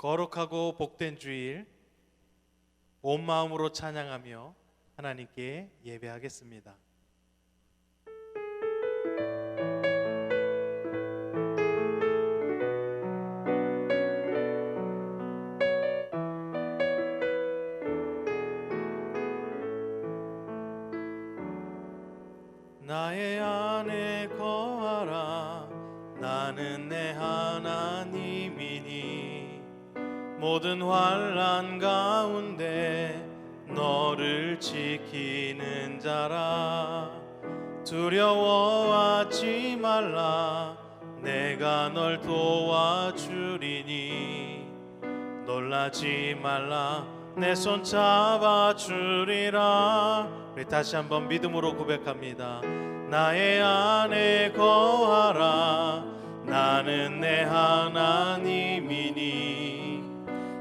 거룩하고 복된 주일 온 마음으로 찬양하며 하나님께 예배하겠습니다. 나의 안에 거하라. 나는 내 하나님이니 모든 환난 가운데 너를 지키는 자라. 두려워하지 말라. 내가 널 도와주리니 놀라지 말라. 내 손 잡아주리라. 우리 다시 한번 믿음으로 고백합니다. 나의 안에 거하라. 나는 내 하나님이니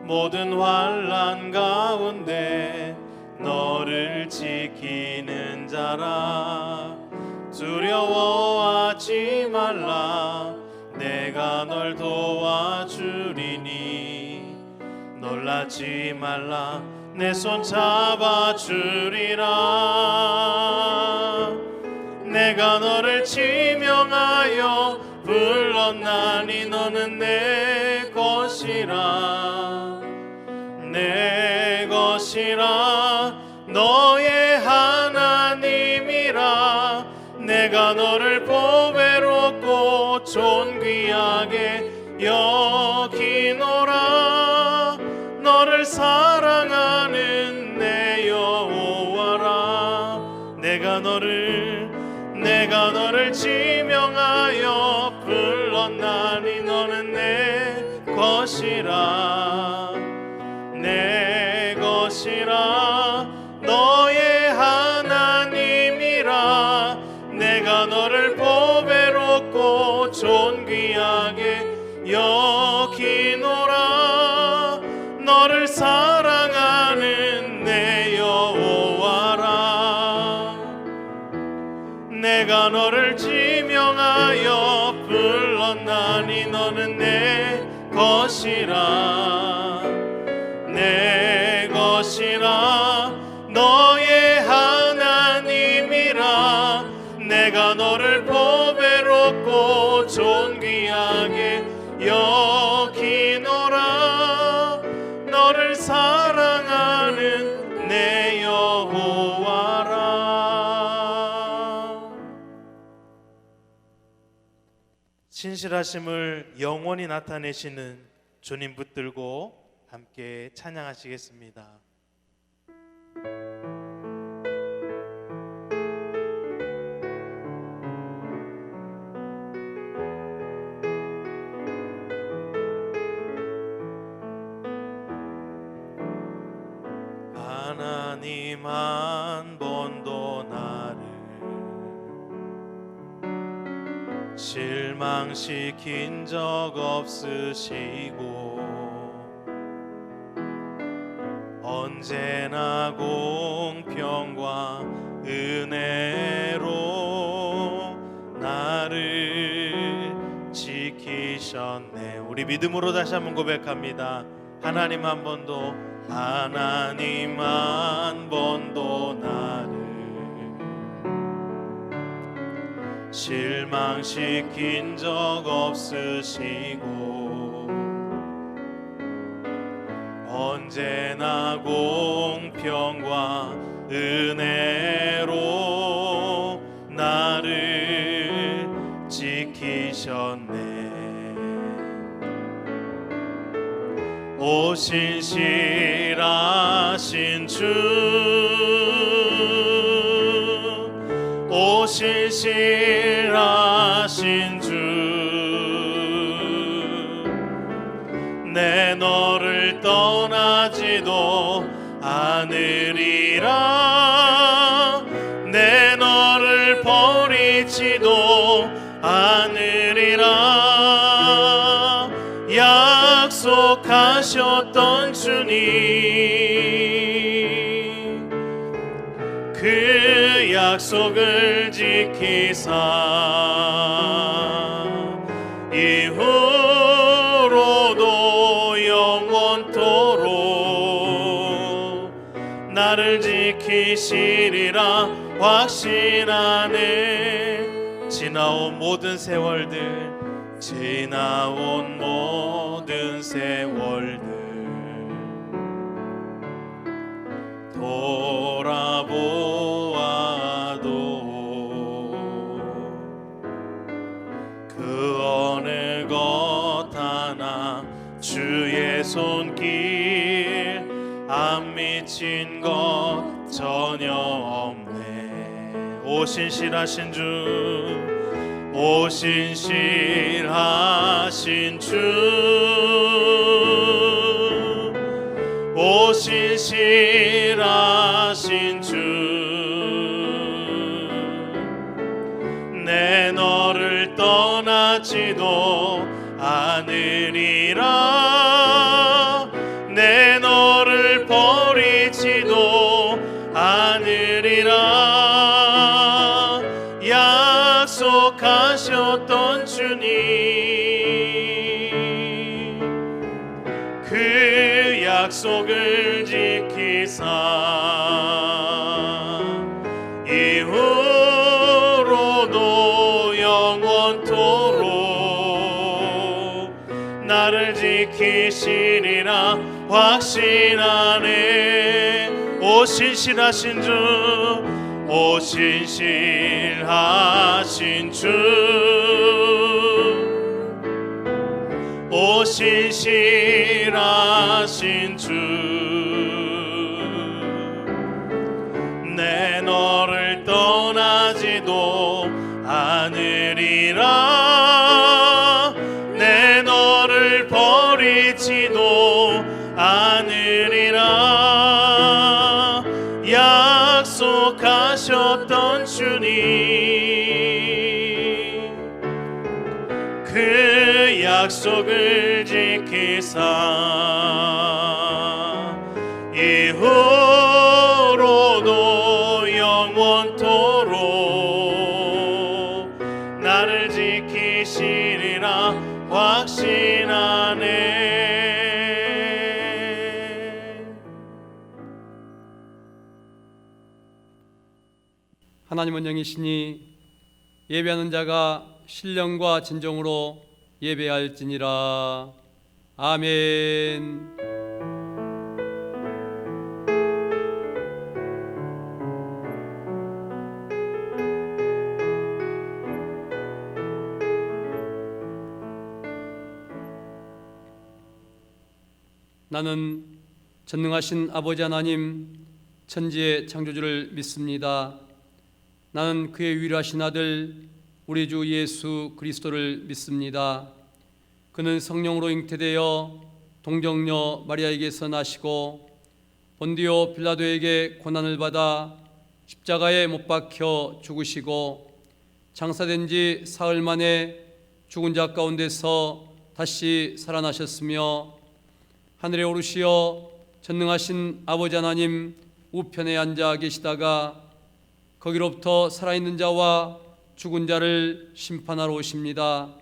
모든 환난 가운데 너를 지키는 자라. 두려워하지 말라. 내가 널 도와주리니 놀라지 말라. 내 손 잡아주리라. 내가 너를 지명하여 불렀나니 너는 내 것이라. 내 것이라. 너의 하나님이라. 내가 너를 보배롭고 존귀하게 여기노라. 너를 사랑하는 내 여호와라. 내가 너를 지명하여 불렀나니 너는 내 것이라. 내 것이라. 너의 하나님이라. 내가 너를 보배롭고 존귀하게 여기노라. 너를 사랑하는 내 여호와라. 내가 너를 지명하여 불렀나니 너는 내 것이라. 내 것이라. 너의 하나님이라. 내가 너를 보배롭고 존귀하게 여기노라. 너를 사랑하는 내 여호와라. 신실하심을 영원히 나타내시는 주님 붙들고 함께 찬양하시겠습니다. 하나님 한 번도 나를 실망시킨 적 없으시고 언제나 공평과 은혜로 나를 지키셨네. 우리 믿음으로 다시 한번 고백합니다. 하나님 한 번도 나를 실망시킨 적 없으시고 언제나 공평과 은혜로 나를 지키셨네. 오 신실하신 주, 오 신실하신 주, 내 너를 떠나지도 않으리라. 내 너를 버리지도 않으리라. 약속하셨던 주님, 그 약속을 지키사 이후로도 영원 하느니라 확신하네. 지나온 모든 세월들, 지나온 모든 세월들 돌아보아도 그 어느 것 하나 주의 손길 안 미친 것 전혀 없네. 오 신실하신 주, 오 신실하신 주, 오 신실하신 주, 내 너를 떠나지도 않으리라. 내 너를 버리지도 않으리라. 약속하셨던 주님, 그 약속을 지키사 이후로도 영원토록 나를 지키시리라 확신하네. 오 신실하신 주, 오 신실하신 주, 오 신실하신 주, 내 너를 떠나지도 않으리라. 내 너를 버리지도 않으리라. 약속하셨던 주님, 그 약속을 지키사 이후로도 영원토록 나를 지키시리라 확신하네. 하나님은 영이시니 예배하는 자가 신령과 진정으로 예배할지니라. 아멘. 나는 전능하신 아버지 하나님, 천지의 창조주를 믿습니다. 나는 그의 유일하신 아들 우리 주 예수 그리스도를 믿습니다. 그는 성령으로 잉태되어 동정녀 마리아에게서 나시고 본디오 빌라도에게 고난을 받아 십자가에 못 박혀 죽으시고 장사된 지 사흘 만에 죽은 자 가운데서 다시 살아나셨으며 하늘에 오르시어 전능하신 아버지 하나님 우편에 앉아 계시다가 거기로부터 살아있는 자와 죽은 자를 심판하러 오십니다.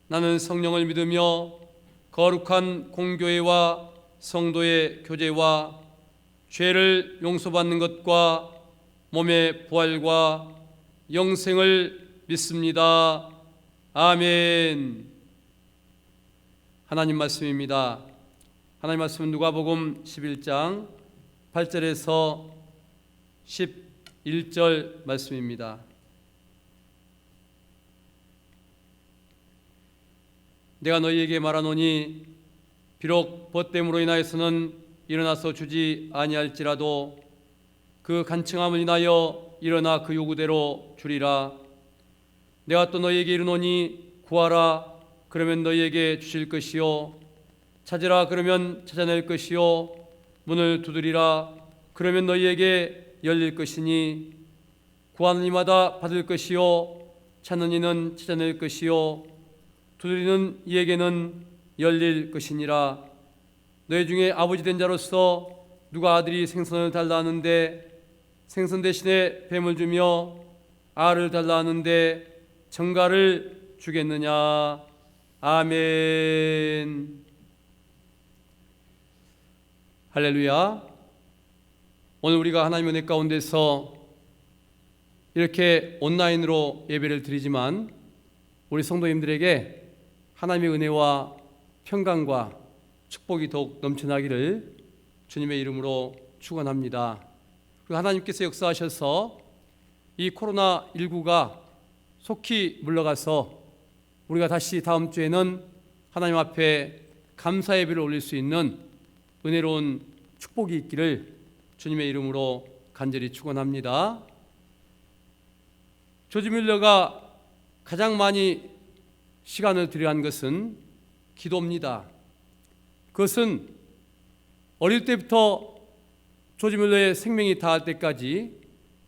나는 성령을 믿으며 거룩한 공교회와 성도의 교제와 죄를 용서받는 것과 몸의 부활과 영생을 믿습니다. 아멘. 하나님 말씀입니다. 하나님 말씀은 누가복음 11장 8절에서 11절 말씀입니다. 내가 너희에게 말하노니 비록 벗됨으로 인하여서는 일어나서 주지 아니할지라도 그 간청함을 인하여 일어나 그 요구대로 주리라. 내가 또 너희에게 이르노니 구하라 그러면 너희에게 주실 것이요 찾으라 그러면 찾아낼 것이요 문을 두드리라 그러면 너희에게 열릴 것이니 구하는 이마다 받을 것이요 찾는 이는 찾아낼 것이요 두드리는 이에게는 열릴 것이니라. 너희 중에 아버지 된 자로서 누가 아들이 생선을 달라 하는데 생선 대신에 뱀을 주며 알을 달라 하는데 정갈을 주겠느냐. 아멘. 할렐루야. 오늘 우리가 하나님의 은혜 가운데서 이렇게 온라인으로 예배를 드리지만 우리 성도님들에게 하나님의 은혜와 평강과 축복이 더욱 넘쳐나기를 주님의 이름으로 축원합니다. 그리고 하나님께서 역사하셔서 이 코로나19가 속히 물러가서 우리가 다시 다음 주에는 하나님 앞에 감사 예배를 올릴 수 있는 은혜로운 축복이 있기를 주님의 이름으로 간절히 축원합니다. 조지 뮬러가 가장 많이 시간을 들여한 것은 기도입니다. 그것은 어릴 때부터 조지 뮬러의 생명이 다할 때까지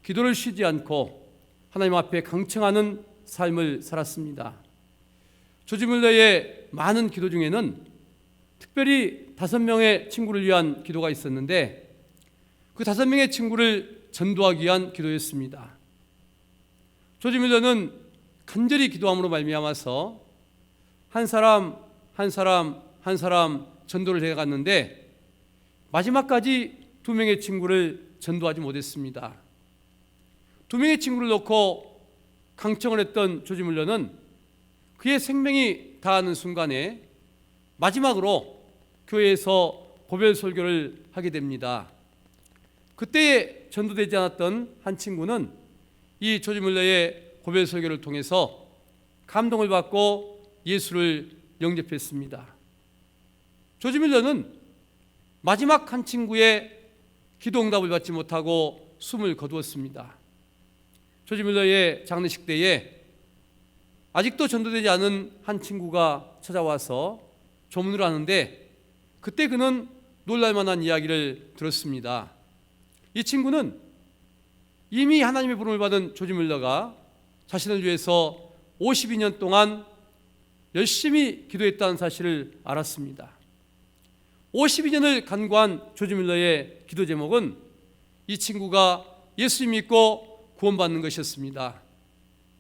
기도를 쉬지 않고 하나님 앞에 강청하는 삶을 살았습니다. 조지 뮬러의 많은 기도 중에는 특별히 5명의 친구를 위한 기도가 있었는데 그 5명의 친구를 전도하기 위한 기도였습니다. 조지 뮬러는 간절히 기도함으로 말미암아서 한 사람 전도를 해갔는데 마지막까지 2명의 친구를 전도하지 못했습니다. 2명의 친구를 놓고 강청을 했던 조지 뮬러는 그의 생명이 다하는 순간에 마지막으로 교회에서 고별 설교를 하게 됩니다. 그때에 전도되지 않았던 한 친구는 이 조지 뮬러의 고별 설교를 통해서 감동을 받고 예수를 영접했습니다. 조지 뮬러는 마지막 한 친구의 기도 응답을 받지 못하고 숨을 거두었습니다. 조지 뮬러의 장례식 때에 아직도 전도되지 않은 한 친구가 찾아와서 조문을 하는데 그때 그는 놀랄만한 이야기를 들었습니다. 이 친구는 이미 하나님의 부름을 받은 조지 뮬러가 자신을 위해서 52년 동안 열심히 기도했다는 사실을 알았습니다. 52년을 간구한 조지 뮬러의 기도 제목은 이 친구가 예수를 믿고 구원받는 것이었습니다.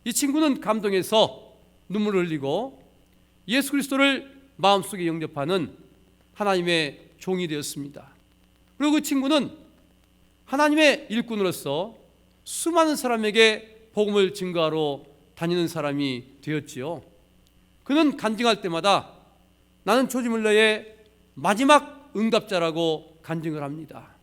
이 친구는 감동해서 눈물을 흘리고 예수 그리스도를 마음속에 영접하는 하나님의 종이 되었습니다. 그리고 그 친구는 하나님의 일꾼으로서 수많은 사람에게 복음을 증거하러 다니는 사람이 되었지요. 그는 간증할 때마다 나는 조지 뮬러의 마지막 응답자라고 간증을 합니다.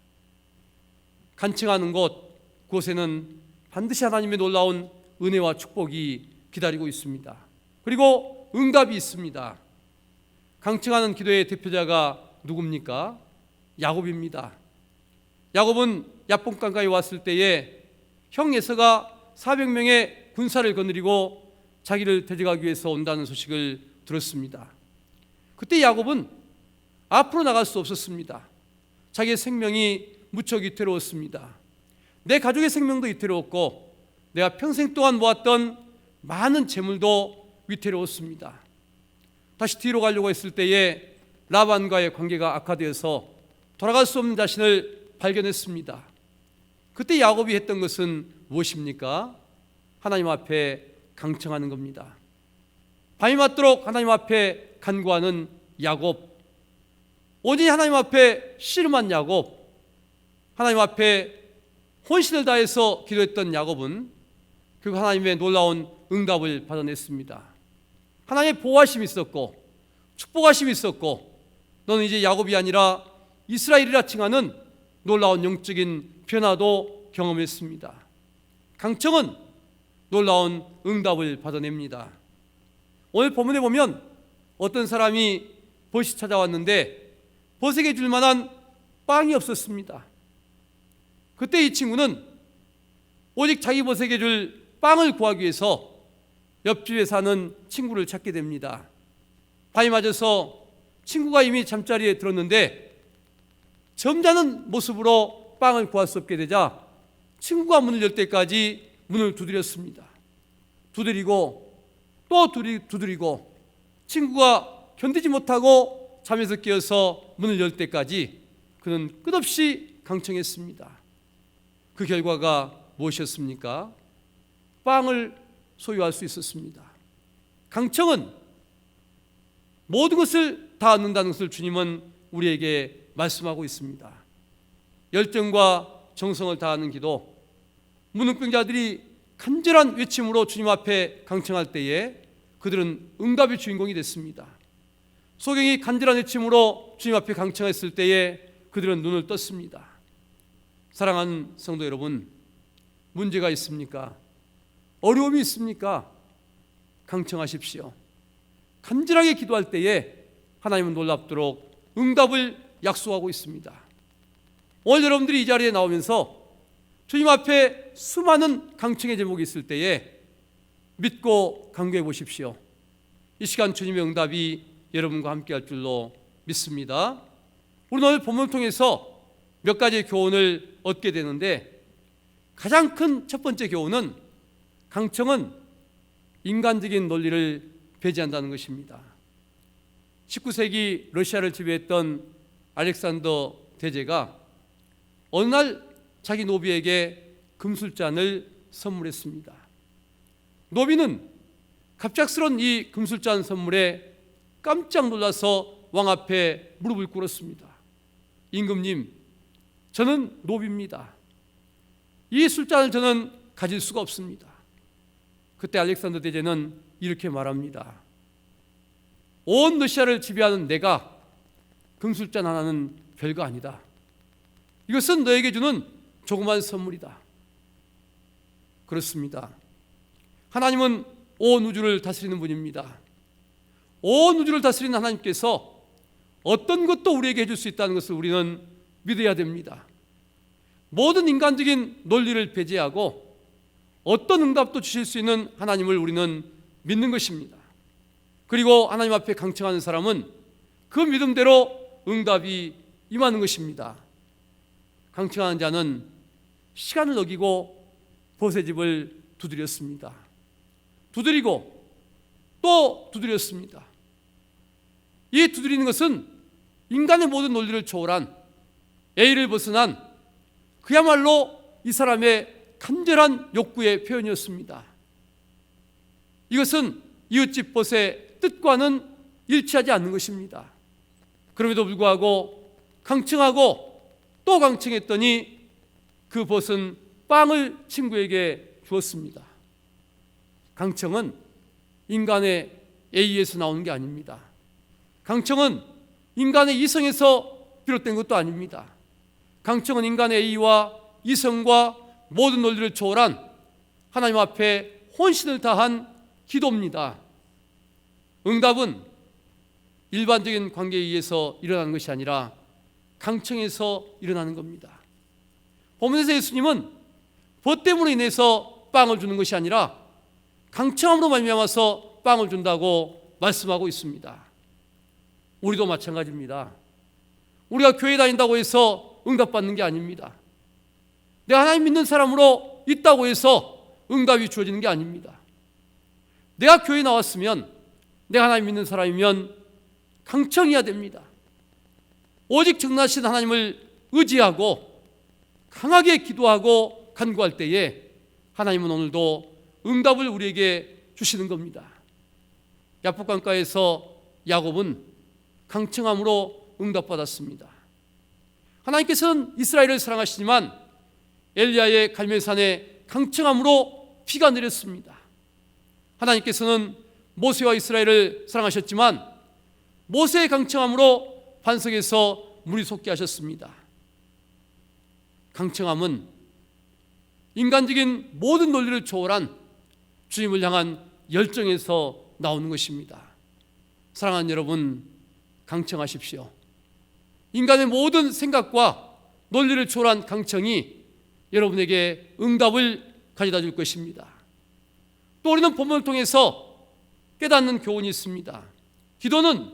간증하는 그곳에는 반드시 하나님의 놀라운 은혜와 축복이 기다리고 있습니다. 그리고 응답이 있습니다. 간증하는 기도의 대표자가 누굽니까? 야곱입니다. 야곱은 야복강가에 왔을 때에 형 에서가 400명의 군사를 거느리고 자기를 대적하기 위해서 온다는 소식을 들었습니다. 그때 야곱은 앞으로 나갈 수 없었습니다. 자기의 생명이 무척 위태로웠습니다. 내 가족의 생명도 위태로웠고 내가 평생 동안 모았던 많은 재물도 위태로웠습니다. 다시 뒤로 가려고 했을 때에 라반과의 관계가 악화되어서 돌아갈 수 없는 자신을 발견했습니다. 그때 야곱이 했던 것은 무엇입니까? 하나님 앞에 강청하는 겁니다. 밤이 맞도록 하나님 앞에 간구하는 야곱, 오직 하나님 앞에 씨름한 야곱, 하나님 앞에 혼신을 다해서 기도했던 야곱은 결국 하나님의 놀라운 응답을 받아냈습니다. 하나님의 보호하심이 있었고 축복하심이 있었고 너는 이제 야곱이 아니라 이스라엘이라 칭하는 놀라운 영적인 변화도 경험했습니다. 강청은 놀라운 응답을 받아냅니다. 오늘 본문에 보면 어떤 사람이 벗이 찾아왔는데 벗에게 줄 만한 빵이 없었습니다. 그때 이 친구는 오직 자기 벗에게 줄 빵을 구하기 위해서 옆집에 사는 친구를 찾게 됩니다. 밤이 맞아서 친구가 이미 잠자리에 들었는데 점잖은 모습으로 빵을 구할 수 없게 되자 친구가 문을 열 때까지 문을 두드렸습니다. 두드리고 또 두드리고 친구가 견디지 못하고 잠에서 깨어서 문을 열 때까지 그는 끝없이 강청했습니다. 그 결과가 무엇이었습니까? 빵을 소유할 수 있었습니다. 강청은 모든 것을 다 얻는다는 것을 주님은 우리에게 말씀하고 있습니다. 열정과 정성을 다하는 기도, 무능병자들이 간절한 외침으로 주님 앞에 강청할 때에 그들은 응답의 주인공이 됐습니다. 소경이 간절한 외침으로 주님 앞에 강청했을 때에 그들은 눈을 떴습니다. 사랑하는 성도 여러분, 문제가 있습니까? 어려움이 있습니까? 강청하십시오. 간절하게 기도할 때에 하나님은 놀랍도록 응답을 약속하고 있습니다. 오늘 여러분들이 이 자리에 나오면서 주님 앞에 수많은 강청의 제목이 있을 때에 믿고 간구해 보십시오. 이 시간 주님의 응답이 여러분과 함께 할 줄로 믿습니다. 우리는 오늘 본문을 통해서 몇 가지의 교훈을 얻게 되는데, 가장 큰 첫 번째 교훈은 강청은 인간적인 논리를 배제한다는 것입니다. 19세기 러시아를 지배했던 알렉산더 대제가 어느 날 자기 노비에게 금술잔을 선물했습니다. 노비는 갑작스런 이 금술잔 선물에 깜짝 놀라서 왕 앞에 무릎을 꿇었습니다. 임금님, 저는 노비입니다. 이 술잔을 저는 가질 수가 없습니다. 그때 알렉산더 대제는 이렇게 말합니다. 온 러시아를 지배하는 내가 금술잔 하나는 별거 아니다. 이것은 너에게 주는 조그만 선물이다. 그렇습니다. 하나님은 온 우주를 다스리는 분입니다. 온 우주를 다스리는 하나님께서 어떤 것도 우리에게 해줄 수 있다는 것을 우리는 믿어야 됩니다. 모든 인간적인 논리를 배제하고 어떤 응답도 주실 수 있는 하나님을 우리는 믿는 것입니다. 그리고 하나님 앞에 강청하는 사람은 그 믿음대로 응답이 임하는 것입니다. 강청하는 자는 시간을 어기고 보세 집을 두드렸습니다. 두드리고 또 두드렸습니다. 이 두드리는 것은 인간의 모든 논리를 초월한 A를 벗어난 그야말로 이 사람의 간절한 욕구의 표현이었습니다. 이것은 이웃집 벗의 뜻과는 일치하지 않는 것입니다. 그럼에도 불구하고 강청하고 또 강청했더니 그 벗은 빵을 친구에게 주었습니다. 강청은 인간의 A에서 나오는 게 아닙니다. 강청은 인간의 이성에서 비롯된 것도 아닙니다. 강청은 인간의 A와 이성과 모든 논리를 초월한 하나님 앞에 혼신을 다한 기도입니다. 응답은 일반적인 관계에 의해서 일어나는 것이 아니라 강청에서 일어나는 겁니다. 본문에서 예수님은 벗 때문에 인해서 빵을 주는 것이 아니라 강청함으로 말미암아서 빵을 준다고 말씀하고 있습니다. 우리도 마찬가지입니다. 우리가 교회 다닌다고 해서 응답받는 게 아닙니다. 내가 하나님 믿는 사람으로 있다고 해서 응답이 주어지는 게 아닙니다. 내가 교회 나왔으면, 내가 하나님 믿는 사람이면 강청해야 됩니다. 오직 정나신 하나님을 의지하고 강하게 기도하고 간구할 때에 하나님은 오늘도 응답을 우리에게 주시는 겁니다. 야복강가에서 야곱은 강청함으로 응답받았습니다. 하나님께서는 이스라엘을 사랑하시지만 엘리야의 갈멜산에 강청함으로 비가 내렸습니다. 하나님께서는 모세와 이스라엘을 사랑하셨지만 모세의 강청함으로 반석에서 물이 솟게 하셨습니다. 강청함은 인간적인 모든 논리를 초월한 주님을 향한 열정에서 나오는 것입니다. 사랑하는 여러분, 강청하십시오. 인간의 모든 생각과 논리를 초월한 강청이 여러분에게 응답을 가져다 줄 것입니다. 또 우리는 본문을 통해서 깨닫는 교훈이 있습니다. 기도는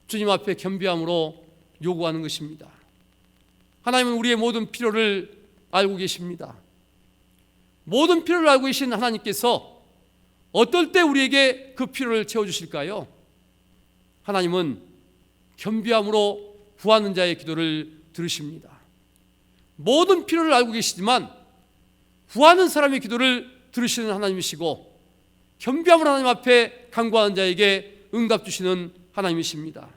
주님 앞에 겸비함으로 요구하는 것입니다. 하나님은 우리의 모든 필요를 알고 계십니다. 모든 필요를 알고 계신 하나님께서 어떨 때 우리에게 그 필요를 채워주실까요? 하나님은 겸비함으로 구하는 자의 기도를 들으십니다. 모든 필요를 알고 계시지만 구하는 사람의 기도를 들으시는 하나님이시고 겸비함으로 하나님 앞에 간구하는 자에게 응답 주시는 하나님이십니다.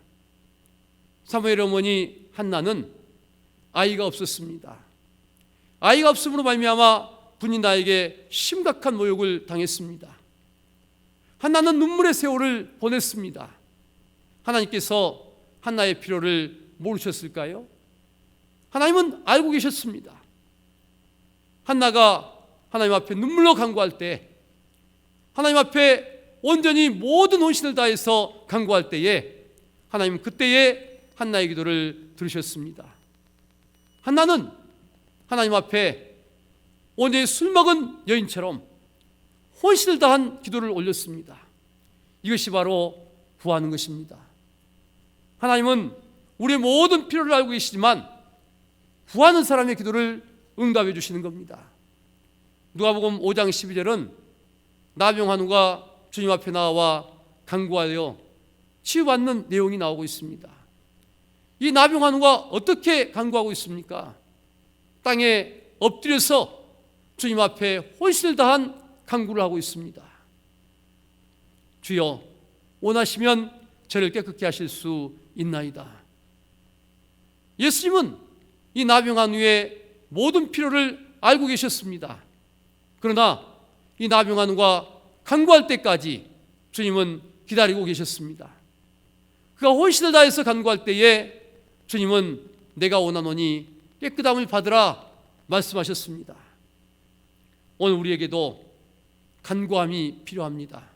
사무엘의 어머니 한나는 아이가 없었습니다. 아이가 없음으로 말미암아 분이나에게 심각한 모욕을 당했습니다. 한나는 눈물의 세월을 보냈습니다. 하나님께서 한나의 필요를 모르셨을까요? 하나님은 알고 계셨습니다. 한나가 하나님 앞에 눈물로 간구할 때, 하나님 앞에 온전히 모든 혼신을 다해서 간구할 때에 하나님은 그때에 한나의 기도를 들으셨습니다. 한나는 하나님 앞에 온전히 술 먹은 여인처럼 혼신을 다한 기도를 올렸습니다. 이것이 바로 구하는 것입니다. 하나님은 우리의 모든 필요를 알고 계시지만 구하는 사람의 기도를 응답해 주시는 겁니다. 누가복음 5장 12절은 나병환우가 주님 앞에 나와 간구하여 치유받는 내용이 나오고 있습니다. 이 나병환우가 어떻게 간구하고 있습니까? 땅에 엎드려서 주님 앞에 혼신을 다한 간구를 하고 있습니다. 주여, 원하시면 저를 깨끗게 하실 수 있나이다. 예수님은 이 나병환우의 모든 필요를 알고 계셨습니다. 그러나 이 나병환우가 간구할 때까지 주님은 기다리고 계셨습니다. 그가 혼신을 다해서 간구할 때에 주님은 내가 원하노니 깨끗함을 받으라 말씀하셨습니다. 오늘 우리에게도 간구함이 필요합니다.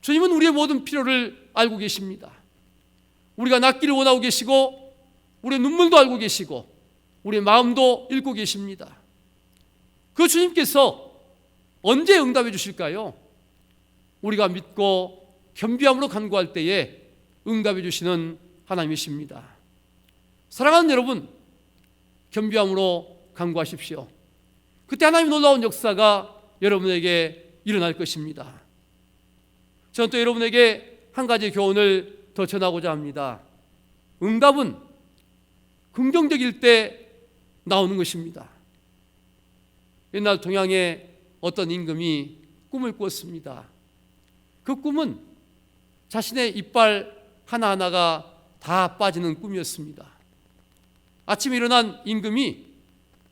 주님은 우리의 모든 필요를 알고 계십니다. 우리가 낫기를 원하고 계시고 우리의 눈물도 알고 계시고 우리의 마음도 읽고 계십니다. 그 주님께서 언제 응답해 주실까요? 우리가 믿고 겸비함으로 간구할 때에 응답해 주시는 하나님이십니다. 사랑하는 여러분, 겸비함으로 간구하십시오. 그때 하나님 놀라운 역사가 여러분에게 일어날 것입니다. 저는 또 여러분에게 한 가지 교훈을 더 전하고자 합니다. 응답은 긍정적일 때 나오는 것입니다. 옛날 동양의 어떤 임금이 꿈을 꾸었습니다. 그 꿈은 자신의 이빨 하나하나가 다 빠지는 꿈이었습니다. 아침에 일어난 임금이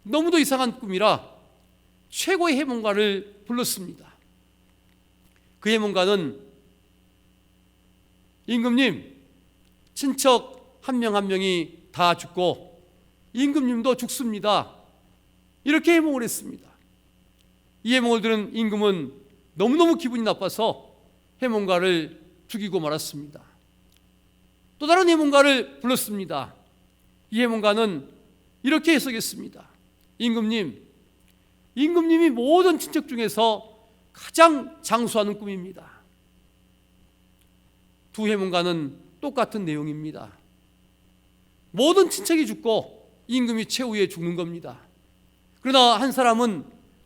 너무도 이상한 꿈이라 최고의 해몽가를 불렀습니다. 그 해몽가는 임금님, 친척 한 명 한 명이 다 죽고 임금님도 죽습니다. 이렇게 해몽을 했습니다. 이 해몽을 들은 임금은 너무너무 기분이 나빠서 해몽가를 죽이고 말았습니다. 또 다른 해몽가를 불렀습니다. 이 해몽가는 이렇게 해석했습니다. 임금님이 모든 친척 중에서 가장 장수하는 꿈입니다. 두 해몽가는 똑같은 내용입니다. 모든 친척이 죽고 임금이 최후에 죽는 겁니다. 그러나 한 사람은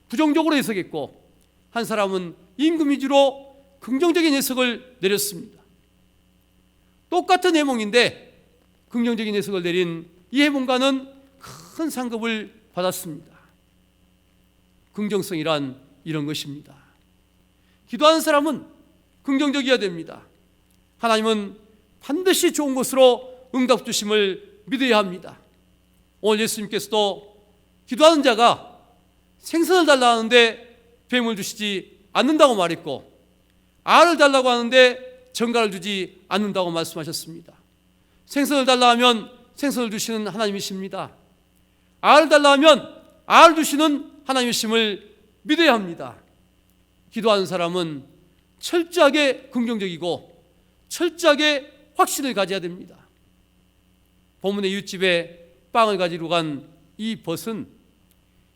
부정적으로 해석했고 한 사람은 임금 위주로 긍정적인 해석을 내렸습니다. 똑같은 해몽인데 긍정적인 해석을 내린 이 해몽가는 큰 상급을 받았습니다. 긍정성이란 이런 것입니다. 기도하는 사람은 긍정적이어야 됩니다. 하나님은 반드시 좋은 것으로 응답 주심을 믿어야 합니다. 오늘 예수님께서도 기도하는 자가 생선을 달라 하는데 뱀을 주시지 않는다고 말했고 알을 달라고 하는데 정갈을 주지 않는다고 말씀하셨습니다. 생선을 달라 하면 생선을 주시는 하나님이십니다. 알을 달라 하면 알을 주시는 하나님이심을 믿어야 합니다. 기도하는 사람은 철저하게 긍정적이고 철저하게 확신을 가져야 됩니다. 본문의 이웃집에 빵을 가지러 간 이 벗은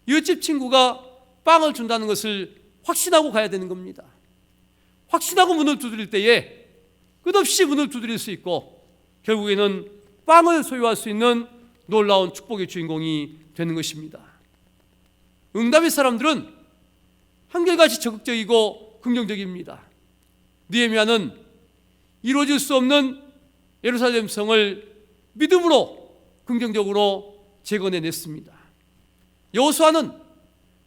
이웃집 친구가 빵을 준다는 것을 확신하고 가야 되는 겁니다. 확신하고 문을 두드릴 때에 끝없이 문을 두드릴 수 있고 결국에는 빵을 소유할 수 있는 놀라운 축복의 주인공이 되는 것입니다. 응답의 사람들은 한결같이 적극적이고 긍정적입니다. 느헤미야는 이루어질 수 없는 예루살렘 성을 믿음으로 긍정적으로 재건해냈습니다. 여호수아는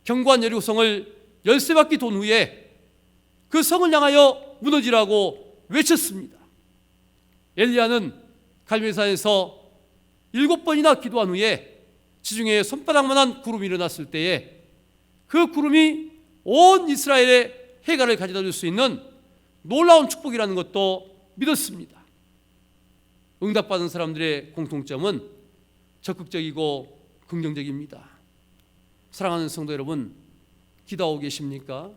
견고한 여리고성을 13바퀴 돈 후에 그 성을 향하여 무너지라고 외쳤습니다. 엘리야는 갈멜산에서 7번이나 기도한 후에 지중해 손바닥만한 구름이 일어났을 때에 그 구름이 온 이스라엘의 해가를 가져다 줄 수 있는 놀라운 축복이라는 것도 믿었습니다. 응답받은 사람들의 공통점은 적극적이고 긍정적입니다. 사랑하는 성도 여러분, 기도하고 계십니까?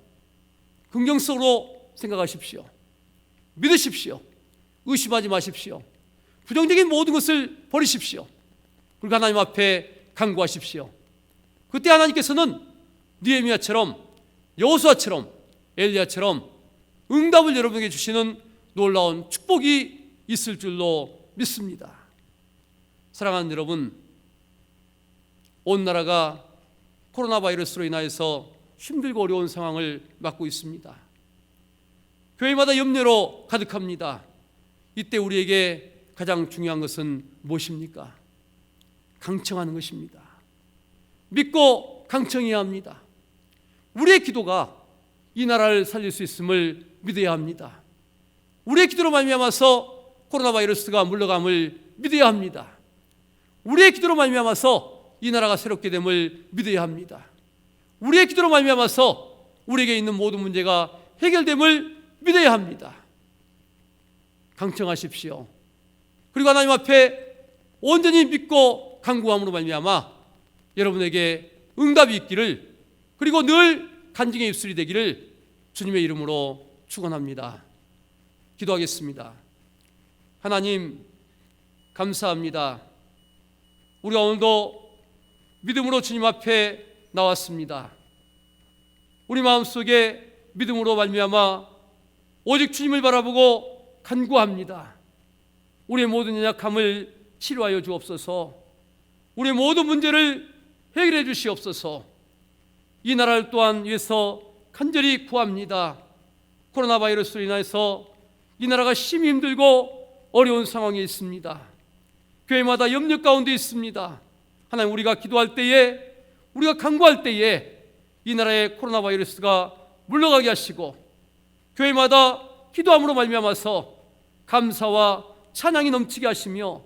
긍정적으로 생각하십시오. 믿으십시오. 의심하지 마십시오. 부정적인 모든 것을 버리십시오. 그리고 하나님 앞에 간구하십시오. 그때 하나님께서는 느헤미야처럼, 여호수아처럼, 엘리야처럼 응답을 여러분에게 주시는 놀라운 축복이 있을 줄로 믿습니다. 사랑하는 여러분, 온 나라가 코로나 바이러스로 인하여서 힘들고 어려운 상황을 맞고 있습니다. 교회마다 염려로 가득합니다. 이때 우리에게 가장 중요한 것은 무엇입니까? 강청하는 것입니다. 믿고 강청해야 합니다. 우리의 기도가 이 나라를 살릴 수 있음을 믿어야 합니다. 우리의 기도로 말미암아서 코로나 바이러스가 물러감을 믿어야 합니다. 우리의 기도로 말미암아서 이 나라가 새롭게 됨을 믿어야 합니다. 우리의 기도로 말미암아서 우리에게 있는 모든 문제가 해결됨을 믿어야 합니다. 강청하십시오. 그리고 하나님 앞에 온전히 믿고 간구함으로 말미암아 여러분에게 응답이 있기를, 그리고 늘 간증의 입술이 되기를 주님의 이름으로 축원합니다. 기도하겠습니다. 하나님, 감사합니다. 우리가 오늘도 믿음으로 주님 앞에 나왔습니다. 우리 마음속에 믿음으로 말미암아 오직 주님을 바라보고 간구합니다. 우리의 모든 연약함을 치료하여 주옵소서. 우리의 모든 문제를 해결해 주시옵소서. 이 나라를 또한 위해서 간절히 구합니다. 코로나 바이러스로 인해서 이 나라가 심히 힘들고 어려운 상황에 있습니다. 교회마다 염려 가운데 있습니다. 하나님, 우리가 기도할 때에, 우리가 간구할 때에 이 나라의 코로나 바이러스가 물러가게 하시고 교회마다 기도함으로 말미암아서 감사와 찬양이 넘치게 하시며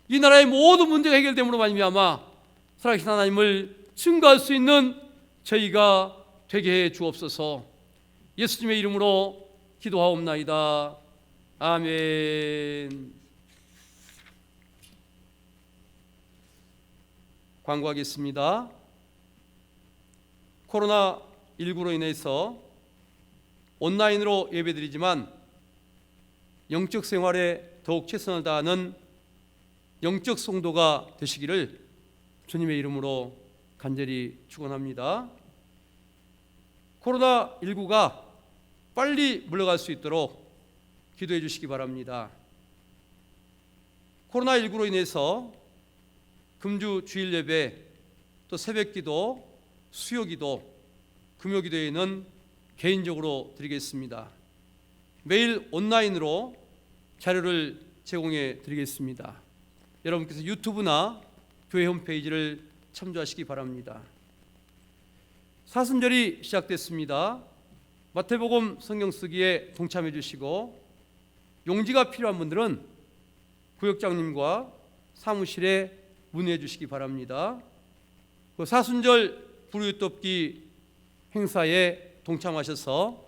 이 나라의 모든 문제가 해결됨으로 말미암아 살아계신 하나님을 증거할 수 있는 저희가 되게 해 주옵소서. 예수님의 이름으로 기도하옵나이다. 아멘. 광고하겠습니다. 코로나19로 인해서 온라인으로 예배드리지만 영적 생활에 더욱 최선을 다하는 영적 성도가 되시기를 주님의 이름으로 간절히 축원합니다. 코로나19가 빨리 물러갈 수 있도록 기도해 주시기 바랍니다. 코로나19로 인해서 금주 주일 예배, 또 새벽기도, 수요기도, 금요기도에는 개인적으로 드리겠습니다. 매일 온라인으로 자료를 제공해 드리겠습니다. 여러분께서 유튜브나 교회 홈페이지를 참조하시기 바랍니다. 사순절이 시작됐습니다. 마태복음 성경 쓰기에 동참해 주시고 용지가 필요한 분들은 구역장님과 사무실에 문의해 주시기 바랍니다. 그 사순절 불우유톱기 행사에 동참하셔서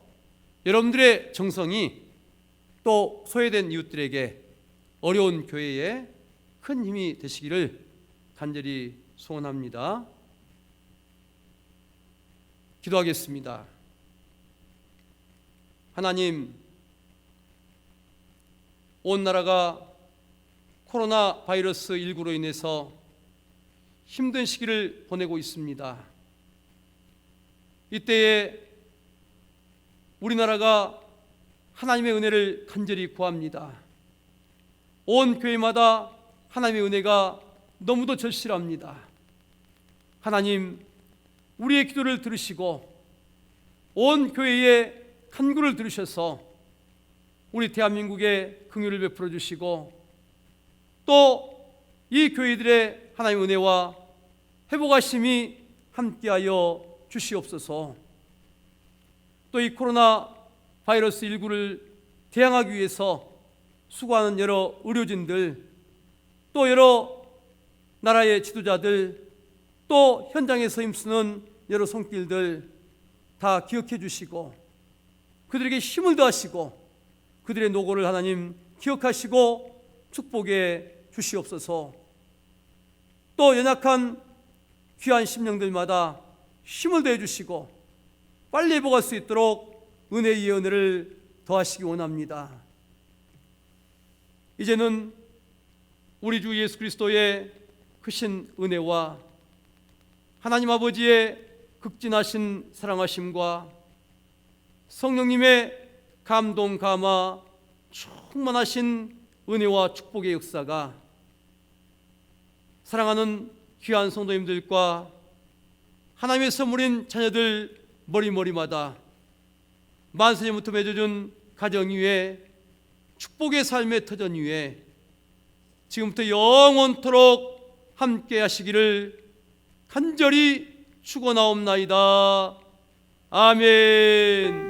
여러분들의 정성이 또 소외된 이웃들에게, 어려운 교회에 큰 힘이 되시기를 간절히 소원합니다. 기도하겠습니다. 하나님, 온 나라가 코로나 바이러스 19로 인해서 힘든 시기를 보내고 있습니다. 이때에 우리나라가 하나님의 은혜를 간절히 구합니다. 온 교회마다 하나님의 은혜가 너무도 절실합니다. 하나님, 우리의 기도를 들으시고 온 교회의 간구를 들으셔서 우리 대한민국에 긍휼을 베풀어 주시고 또 이 교회들의 하나님의 은혜와 회복하심이 함께하여 주시옵소서. 또 이 코로나 바이러스 19를 대항하기 위해서 수고하는 여러 의료진들, 또 여러 나라의 지도자들, 또 현장에서 힘쓰는 여러 손길들 다 기억해 주시고 그들에게 힘을 더하시고 그들의 노고를 하나님 기억하시고 축복해 주시옵소서. 또 연약한 귀한 심령들마다 힘을 더해 주시고 빨리 회복할 수 있도록 은혜의 은혜를 더하시기 원합니다. 이제는 우리 주 예수 그리스도의 크신 은혜와 하나님 아버지의 극진하신 사랑하심과 성령님의 감동 감화 충만하신 은혜와 축복의 역사가 사랑하는 귀한 성도님들과 하나님의 선물인 자녀들 머리머리마다 만세전부터 맺어준 가정 위에 축복의 삶의 터전 위에 지금부터 영원토록 함께 하시기를 간절히 축원하옵나이다. 아멘.